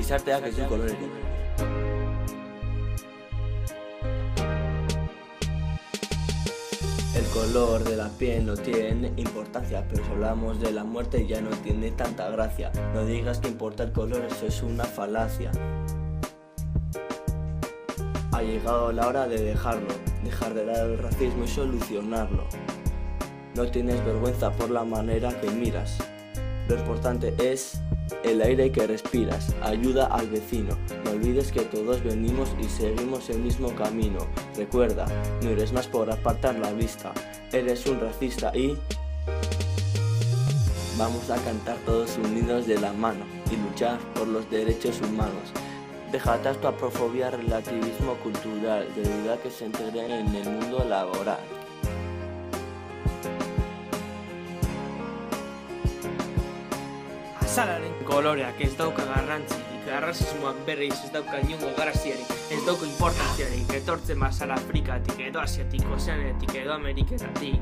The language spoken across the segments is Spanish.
gizarteak ez du kolorerik. El color de la piel no tiene importancia, pero si hablamos de la muerte ya no tiene tanta gracia. No digas que importa el color, eso es una falacia. Ha llegado la hora de dejarlo, dejar de lado el racismo y solucionarlo. No tienes vergüenza por la manera que miras. Lo importante es el aire que respiras. Ayuda al vecino. No olvides que todos venimos y seguimos el mismo camino. Recuerda, no eres más por apartar la vista. Eres un racista y vamos a cantar todos unidos de la mano y luchar por los derechos humanos. Deja atrás tu aprofobia, relativismo cultural, de ayuda que se integren en el mundo laboral. Azalaren koloreak ez dauka garrantzirik, arrazismoak berriz ez dauka inongo garaziarik, ez dauka importantziarik, etortzen bazara Afrikatik, edo Asiatik, Ozeanetik, edo Ameriketatik.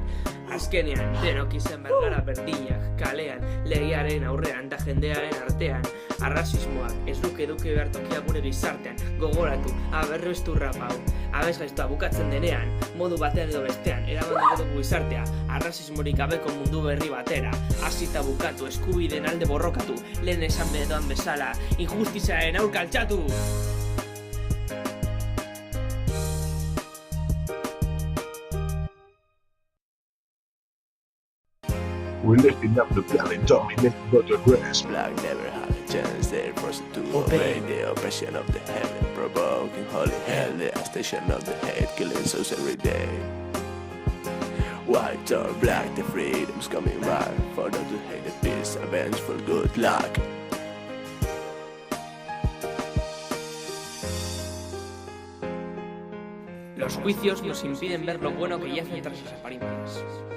Azkenean, denok izan behar gara berdinak, kalean, legearen aurrean da jendearen artean. Arrazismoak ez duke behar tokia gure gizartean, gogoratu, aberrestu rap hau. Abesgaiztoa bukatzen denean, modu batean edo bestean, eramanduko dugu gizartea, arrazismorik gabeko mundu berri batera. Hasita bukatu, eskubideen alde borrokatu, lehen esan bedoan bezala, injustiziaren aurka altxatu! We're lifting up the planet, dominate but regress. Black never had a chance, they're forced to obey the oppression of the heaven, provoking holy hell, the station of the hate, killing souls every day. White or black, the freedom's coming back, for those who hate the peace, a vengeful good luck. Los juicios nos impiden ver lo bueno que yace tras las apariencias.